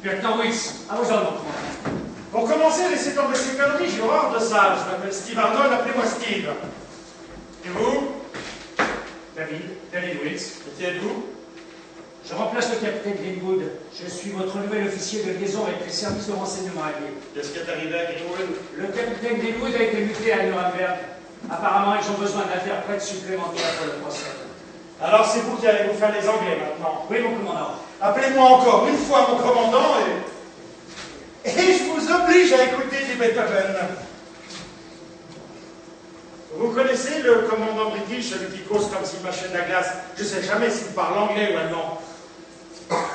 Lieutenant Wills, à vos ordres, commandant. Pour commencer, laissez tomber ces conneries, j'ai horreur de ça. Je m'appelle Steve Arnold, appelez-moi Steve. Et vous? David Wills. Et qui êtes-vous? Je remplace le capitaine Greenwood. Je suis votre nouvel officier de liaison avec les services de renseignement alliés. Qu'est-ce qui est arrivé à Greenwood? Le capitaine Greenwood a été muté à Nuremberg. Apparemment, ils ont besoin d'interprètes supplémentaires pour le procès. Alors c'est vous qui allez vous faire les Anglais maintenant? Oui, mon commandant. Appelez-moi encore une fois mon commandant et je vous oblige à écouter du Beethoven. Vous connaissez le commandant british, celui qui cause comme s'il mâchait de la glace? Je ne sais jamais s'il parle anglais ou allemand.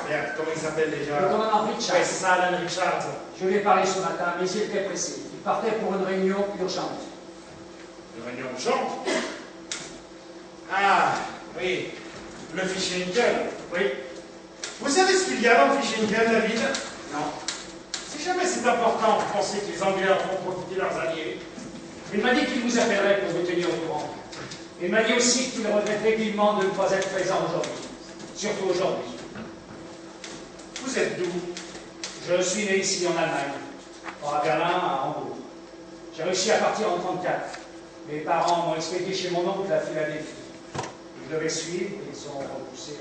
Merde, comment il s'appelle déjà? Le commandant Richard. Ouais, c'est ça, Alan Richards. Je lui ai parlé ce matin, mais il était pressé. Il partait pour une réunion urgente. Une réunion urgente? Ah, oui. Le fichier Nickel. Oui. Vous savez ce qu'il y a dans le fichier Nickel, David? Non. Si jamais c'est important, vous pensez que les Anglais en font profiter leurs alliés? Il m'a dit qu'il vous appellerait pour vous tenir au courant. Il m'a dit aussi qu'il regrettait vivement de ne pas être présent aujourd'hui. Surtout aujourd'hui. Vous êtes d'où? Je suis né ici en Allemagne, à Berlin, à Hambourg. J'ai réussi à partir en 1934. Mes parents m'ont expédié chez mon oncle à Philadelphie. Ils devaient suivre, ils ont repoussé,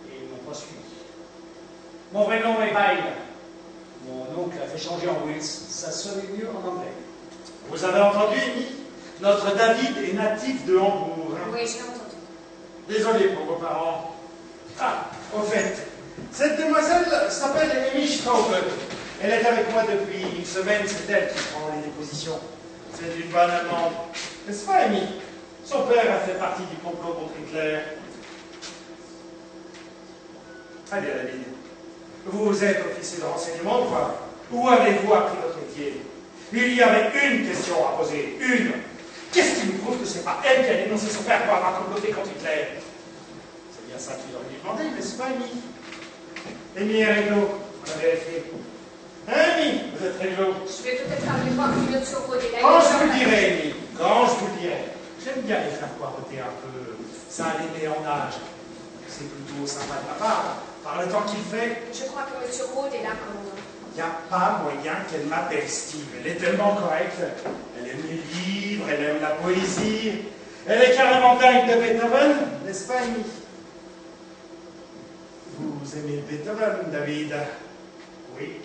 et ils m'ont pas suivi. Mon vrai nom est Bail. Mon oncle a fait changer en Wills. Ça sonnait mieux en anglais. Vous avez entendu, Amy? Notre David est natif de Hambourg. Hein? Oui, j'ai entendu. Désolé pour vos parents. Ah, au fait, cette demoiselle s'appelle Amy Straube. Elle est avec moi depuis une semaine, c'est elle qui prend les dépositions. C'est une bonne amende. N'est-ce pas, Amy? Son père a fait partie du complot contre Hitler. Allez, David. Vous êtes officier de renseignement ou quoi? Où avez-vous appris votre métier? Il y avait une question à poser. Une. Qu'est-ce qui nous prouve que c'est pas elle qui a dénoncé son père pour avoir comploté contre Hitler? C'est bien ça qu'il aurait dû demander, n'est-ce pas, Amy? Amy est réglo. On a vérifié. Amy, vous êtes réglo. Je vais peut-être aller voir une sur Rode et Quand je vous le dirai, Amy. Quand je vous le dirai. J'aime bien les faire poireauter un peu. Ça les met en âge. C'est plutôt sympa de ma part. Par le temps qu'il fait, Je crois que M. Rode est là, commandant. il n'y a pas moyen qu'elle m'appelle Steve. Elle est tellement correcte. Elle aime les livres, elle aime la poésie. Elle est carrément dingue de Beethoven, n'est-ce pas, Amy? Vous aimez Beethoven, David? Oui.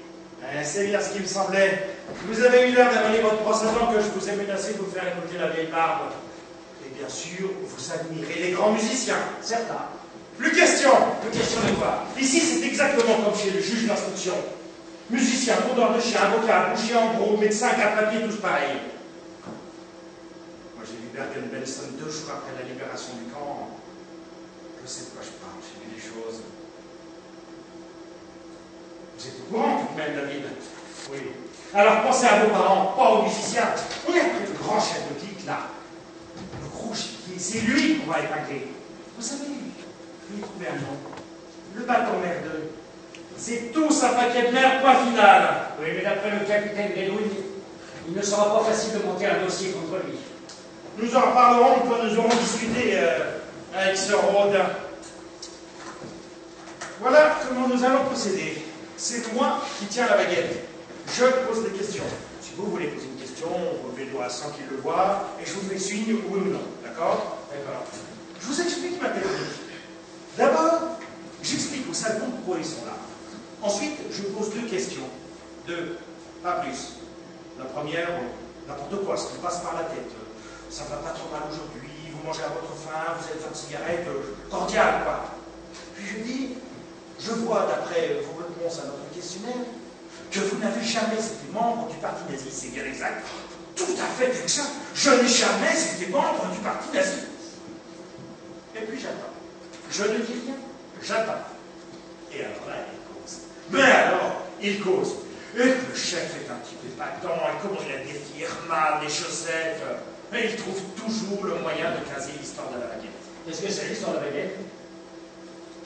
C'est bien ce qui me semblait. Vous avez eu l'air d'avaler votre brosse à dents que je vous ai menacé de vous faire écouter la vieille barbe. Et bien sûr, vous admirez les grands musiciens. Certain. Plus question. Plus question de quoi? Ici, c'est exactement comme chez le juge d'instruction. Musicien, vendeur de chiens, avocat, boucher en gros, médecin, quatre-papiers, tous pareils. Moi, j'ai vu Bergen-Belsen 2 jours après la libération du camp. Je sais de quoi je parle, j'ai vu des choses. Vous êtes au courant tout de même, David? Oui. Alors pensez à vos parents, pas aux musiciens. On est après le grand chef de clique, là. Le gros chiquier, c'est lui qu'on va épingler. Vous savez, lui trouver un nom. Le bâton merdeux. C'est tout un paquet de merde, point final. Oui, mais d'après le capitaine Greenwood, il ne sera pas facile de monter un dossier contre lui. Nous en reparlerons quand nous aurons discuté avec ce Rode. Voilà comment nous allons procéder. C'est moi qui tiens la baguette. Je pose des questions. Si vous voulez poser une question, vous levez le doigt sans qu'il le voie, et je vous fais signe oui ou non. D'accord? D'accord. Je vous explique ma technique. D'abord, j'explique aux salons pourquoi ils sont là. Ensuite, je pose 2 questions. 2, pas plus. La première, n'importe quoi, ce qui passe par la tête. Ça va pas trop mal aujourd'hui, vous mangez à votre faim, vous êtes en cigarette, cordial, quoi. Puis je dis, je vois d'après vos réponses à notre questionnaire que vous n'avez jamais été membre du parti nazi. C'est bien exact. Tout à fait exact. Je n'ai jamais été membre du parti nazi. Et puis j'attends. Je ne dis rien, j'attends. Et alors là, il cause. Mais alors, il cause. Et que le chef est un type épatant, et comment il a défié Hermann, les chaussettes. Et il trouve toujours le moyen de caser l'histoire de la baguette. Qu'est-ce que c'est l'histoire de la baguette?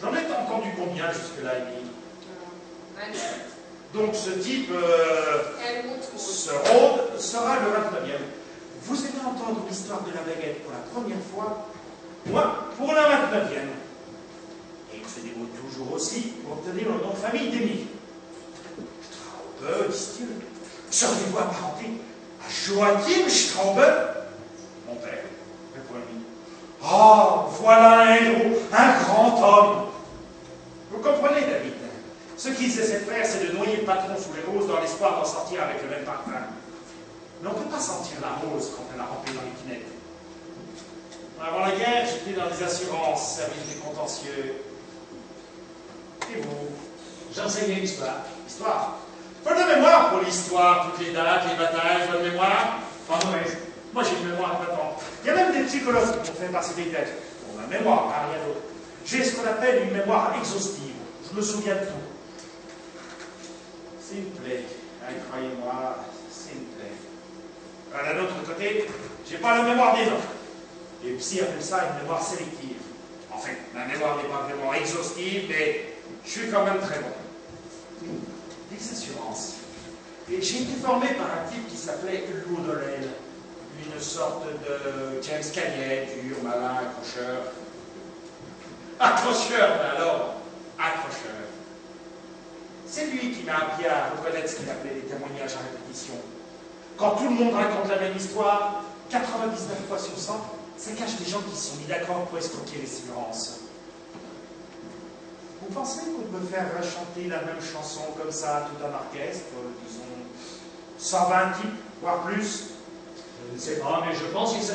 J'en ai entendu combien jusque-là, Amy? 29. Donc ce type, Helmut Rode. ce Rode, sera le 29e. Vous allez entendre l'histoire de la baguette pour la première fois, moi, pour la 29e. Et il se débrouille toujours Toujours aussi pour obtenir le nom de famille d'Émile. Straube, dit-il. Seriez-vous apparenté à Joachim Straube? Mon père, répondit. Ah, voilà un héros, un grand homme. Vous comprenez, David? Ce qu'ils essaient de faire, c'est de noyer le patron sous les roses dans l'espoir d'en sortir avec le même parfum. Mais on ne peut pas sentir la rose quand elle a rampé dans les quinettes. Avant la guerre, j'étais dans les assurances, service des contentieux. Et vous? J'enseignais l'histoire. Histoire. Bonne mémoire pour l'histoire, toutes les dates, les batailles, bonne mémoire. Pas mauvaise. Moi, j'ai une mémoire épatante. Il y a même des psychologues qui ont fait passer des tests. Pour ma mémoire, hein, rien d'autre. J'ai ce qu'on appelle une mémoire exhaustive. Je me souviens de tout. S'il vous plaît, hein, croyez-moi, s'il vous plaît. D'un autre côté, j'ai pas la mémoire des hommes. Les psy appellent ça une mémoire sélective. En fait, ma mémoire n'est pas vraiment exhaustive, mais je suis quand même très bon. Les assurances. Et j'ai été formé par un type qui s'appelait Lou Dolel, une sorte de James Cagney, dur, malin, accrocheur. Accrocheur, ben alors, accrocheur. C'est lui qui m'a appris à reconnaître ce qu'il appelait les témoignages à répétition. Quand tout le monde raconte la même histoire, 99 fois sur 100, ça cache des gens qui se sont mis d'accord pour escroquer les assurances. Vous pensez qu'on peut faire chanter la même chanson comme ça à tout un orchestre, disons 120 types, voire plus? Je ne sais pas, mais je pense qu'il